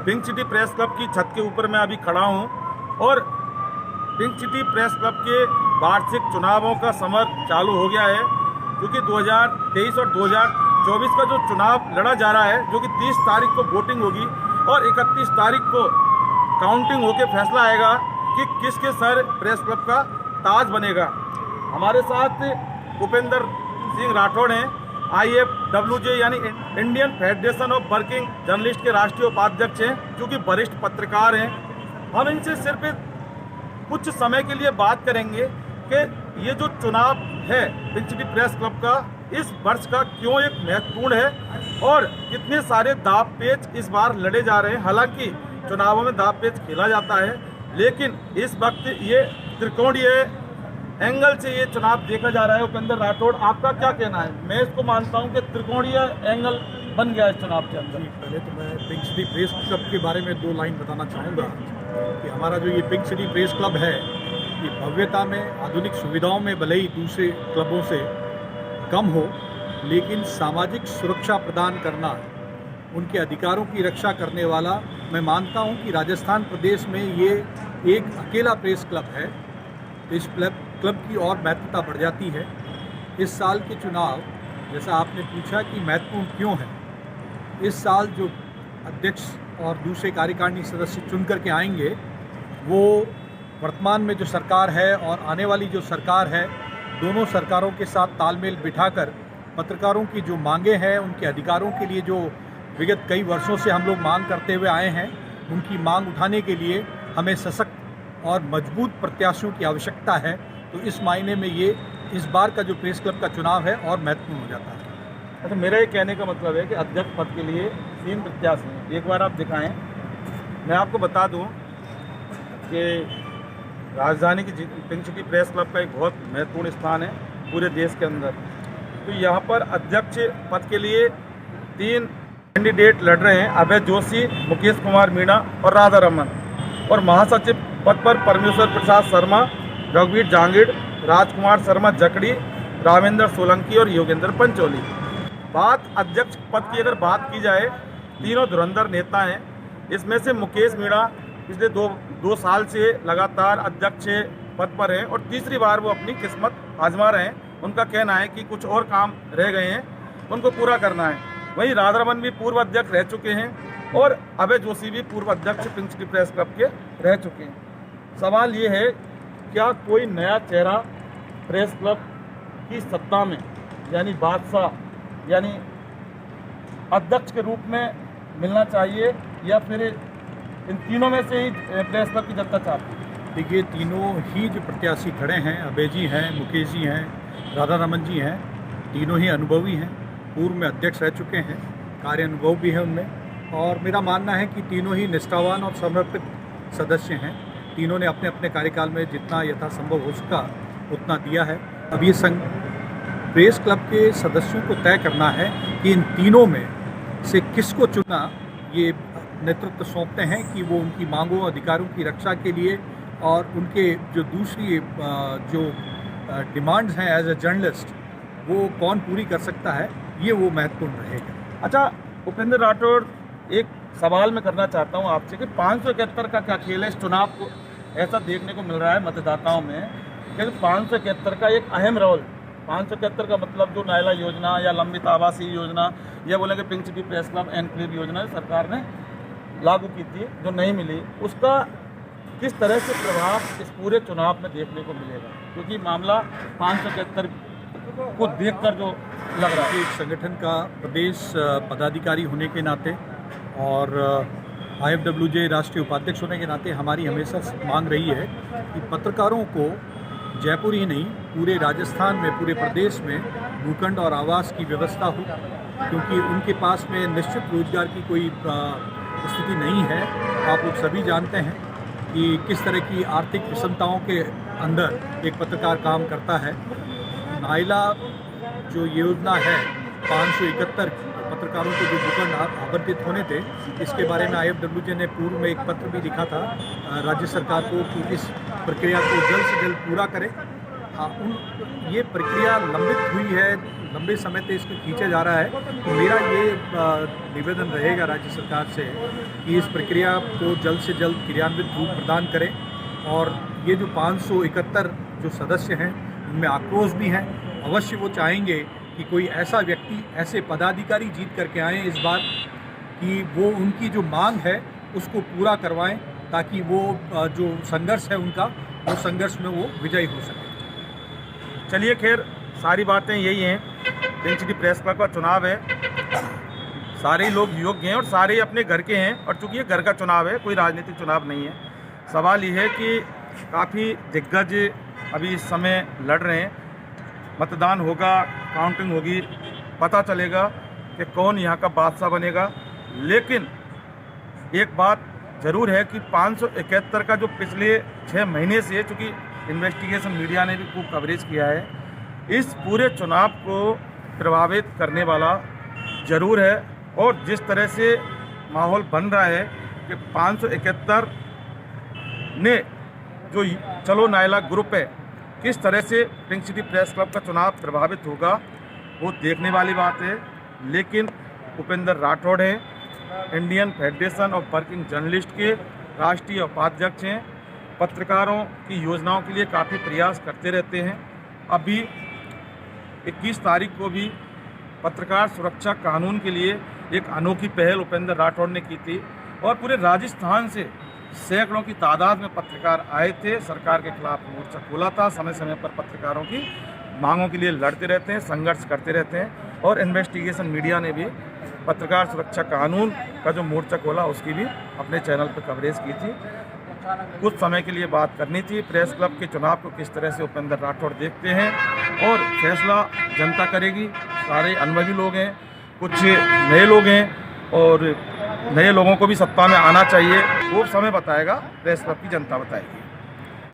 Pink city press club की छत के ऊपर मैं अभी खड़ा हूं और पिंक सिटी प्रेस क्लब के वार्षिक चुनावों का समर चालू हो गया है, क्योंकि 2023 और 2024 का जो चुनाव लड़ा जा रहा है, जो कि 30 तारीख को वोटिंग होगी और 31 तारीख को काउंटिंग होकर फैसला आएगा कि किसके सर प्रेस क्लब का ताज बनेगा। हमारे साथ उपेंद्र सिंह राठौड़ हैं, IFWJ यानी Indian federation of working journalist के राष्ट्रीय उपाध्यक्ष हैं, जो कि वरिष्ठ पत्रकार हैं। हम इनसे सिर्फ कुछ समय के लिए बात करेंगे कि ये जो चुनाव है पिंक सिटी प्रेस क्लब का इस वर्ष का क्यों एक महत्वपूर्ण है और कितने सारे दाव पेच इस बार लड़े जा रहे हैं। हालांकि चुनावों में दाव पेच खेला जाता है, लेकिन इस वक्त ये त्रिकोणीय एंगल से ये चुनाव देखा जा रहा है। उपेंद्र राठौड़, आपका क्या कहना है? मैं इसको मानता हूं कि त्रिकोणीय एंगल बन गया इस चुनाव के अंदर। पहले तो मैं पिंक सिटी प्रेस क्लब के बारे में 2 लाइन बताना चाहूँगा कि हमारा जो ये पिंक सिटी प्रेस क्लब है, ये भव्यता में, आधुनिक सुविधाओं में भले ही दूसरे क्लबों से कम हो, लेकिन सामाजिक सुरक्षा प्रदान करना, उनके अधिकारों की रक्षा करने वाला, मैं मानता हूँ कि राजस्थान प्रदेश में ये एक अकेला प्रेस क्लब है। इस क्लब की और महत्वता बढ़ जाती है। इस साल के चुनाव, जैसा आपने पूछा कि महत्वपूर्ण क्यों है, इस साल जो अध्यक्ष और दूसरे कार्यकारिणी सदस्य चुन करके आएंगे, वो वर्तमान में जो सरकार है और आने वाली जो सरकार है, दोनों सरकारों के साथ तालमेल बिठाकर पत्रकारों की जो मांगे हैं, उनके अधिकारों के लिए जो विगत कई वर्षों से हम लोग मांग करते हुए आए हैं, उनकी मांग उठाने के लिए हमें सशक्त और मजबूत प्रत्याशियों की आवश्यकता है। तो इस मायने में ये इस बार का जो प्रेस क्लब का चुनाव है और महत्वपूर्ण हो जाता है। अच्छा, मेरा ये कहने का मतलब है कि अध्यक्ष पद के लिए 3 प्रत्याशी हैं। एक बार आप दिखाएं। मैं आपको बता दूं कि राजधानी की पिंक सिटी प्रेस क्लब का एक बहुत महत्वपूर्ण स्थान है पूरे देश के अंदर। तो यहाँ पर अध्यक्ष पद के लिए 3 कैंडिडेट लड़ रहे हैं, अभय जोशी, मुकेश कुमार मीणा और राधा रमन। और महासचिव पद पर परमेश्वर प्रसाद शर्मा, रघुवीर जांगिड़, राजकुमार शर्मा जकड़ी, रामेंद्र सोलंकी और योगेंद्र पंचोली। बात अध्यक्ष पद की अगर बात की जाए, तीनों धुरंधर नेता हैं। इसमें से मुकेश मीणा पिछले दो साल से लगातार अध्यक्ष पद पर हैं और तीसरी बार वो अपनी किस्मत आजमा रहे हैं। उनका कहना है कि कुछ और काम रह गए हैं, उनको पूरा करना है। वहीं राधा रमन भी पूर्व अध्यक्ष रह चुके हैं और अभय जोशी भी पूर्व अध्यक्ष पिंक सिटी प्रेस क्लब के रह चुके हैं। सवाल ये है, क्या कोई नया चेहरा प्रेस क्लब की सत्ता में, यानी बादशाह, यानी अध्यक्ष के रूप में मिलना चाहिए, या फिर इन तीनों में से ही प्रेस क्लब की जनता चाहती है? देखिए, तीनों ही जो प्रत्याशी खड़े हैं, अभय जी हैं, मुकेश जी हैं, राधा रमन जी हैं, तीनों ही अनुभवी हैं, पूर्व में अध्यक्ष रह चुके हैं, कार्य अनुभव भी है उनमें। और मेरा मानना है कि तीनों ही निष्ठावान और समर्पित सदस्य हैं। तीनों ने अपने अपने कार्यकाल में जितना यथासंभव हो सका उतना दिया है। अब ये संघ प्रेस क्लब के सदस्यों को तय करना है कि इन तीनों में से किसको चुनना। ये नेतृत्व सौंपते हैं कि वो उनकी मांगों, अधिकारों की रक्षा के लिए और उनके जो दूसरी जो डिमांड्स हैं एज ए जर्नलिस्ट, वो कौन पूरी कर सकता है, ये वो महत्वपूर्ण रहेगा। अच्छा उपेंद्र राठौड़, एक सवाल मैं करना चाहता हूं आपसे कि 571 का क्या खेल है इस चुनाव को? ऐसा देखने को मिल रहा है मतदाताओं में कि 571 का एक अहम रोल, 571 का मतलब जो नायला योजना या लंबित आवासीय योजना या बोलेंगे pink city press club enclave योजना सरकार ने लागू की थी, जो नहीं मिली, उसका किस तरह से प्रभाव इस पूरे चुनाव में देखने को मिलेगा? क्योंकि मामला 571 को देखकर जो लग रहा है। एक संगठन का प्रदेश पदाधिकारी होने के नाते और IFWJ राष्ट्रीय उपाध्यक्ष होने के नाते हमारी हमेशा मांग रही है कि पत्रकारों को जयपुर ही नहीं, पूरे राजस्थान में, पूरे प्रदेश में भूखंड और आवास की व्यवस्था हो, क्योंकि उनके पास में निश्चित रोजगार की कोई स्थिति नहीं है। आप लोग सभी जानते हैं कि किस तरह की आर्थिक विषमताओं के अंदर एक पत्रकार काम करता है। नायला जो योजना है 571 पत्रकारों को जो भूखंड आवंटित होने थे, इसके बारे में IFWJ ने पूर्व में एक पत्र भी लिखा था राज्य सरकार को कि इस प्रक्रिया को जल्द से जल्द पूरा करें ये प्रक्रिया लंबित हुई है, लंबे समय से इसको खींचा जा रहा है। तो मेरा ये निवेदन रहेगा राज्य सरकार से कि इस प्रक्रिया को जल्द से जल्द क्रियान्वित रूप प्रदान करें और ये जो 571 जो सदस्य हैं उनमें आक्रोश भी हैं। अवश्य वो चाहेंगे कि कोई ऐसा व्यक्ति, ऐसे पदाधिकारी जीत करके आएँ इस बार कि वो उनकी जो मांग है उसको पूरा करवाएं, ताकि वो जो संघर्ष है उनका, वो संघर्ष में वो विजयी हो सके। चलिए, खैर सारी बातें यही हैं। पिंक सिटी प्रेस क्लब का चुनाव है, सारे लोग योग्य हैं और सारे अपने घर के हैं, और चूंकि ये घर का चुनाव है, कोई राजनीतिक चुनाव नहीं है। सवाल ये है कि काफ़ी दिग्गज अभी इस समय लड़ रहे हैं। मतदान होगा, काउंटिंग होगी, पता चलेगा कि कौन यहाँ का बादशाह बनेगा। लेकिन एक बात ज़रूर है कि 571 का जो पिछले 6 महीने से, चूँकि इन्वेस्टिगेशन मीडिया ने भी खूब कवरेज किया है, इस पूरे चुनाव को प्रभावित करने वाला ज़रूर है। और जिस तरह से माहौल बन रहा है कि 571 ने जो चलो नायला ग्रुप है, किस तरह से पिंक सिटी प्रेस क्लब का चुनाव प्रभावित होगा, वो देखने वाली बात है। लेकिन उपेंद्र राठौड़ हैं, Indian federation of working journalist के राष्ट्रीय उपाध्यक्ष हैं, पत्रकारों की योजनाओं के लिए काफ़ी प्रयास करते रहते हैं। अभी 21 तारीख को भी पत्रकार सुरक्षा कानून के लिए एक अनोखी पहल उपेंद्र राठौड़ ने की थी और पूरे राजस्थान से सैकड़ों की तादाद में पत्रकार आए थे, सरकार के खिलाफ मोर्चा खोला था। समय समय पर पत्रकारों की मांगों के लिए लड़ते रहते हैं, संघर्ष करते रहते हैं। और इन्वेस्टिगेशन मीडिया ने भी पत्रकार सुरक्षा कानून का जो मोर्चा खोला, उसकी भी अपने चैनल पर कवरेज की थी। कुछ समय के लिए बात करनी थी प्रेस क्लब के चुनाव को किस तरह से उपेंद्र राठौड़ देखते हैं, और फैसला जनता करेगी। सारे अनुभवी लोग हैं, कुछ नए लोग हैं, और नए लोगों को भी सत्ता में आना चाहिए। वो समय बताएगा, प्रेस क्लब की जनता बताएगी।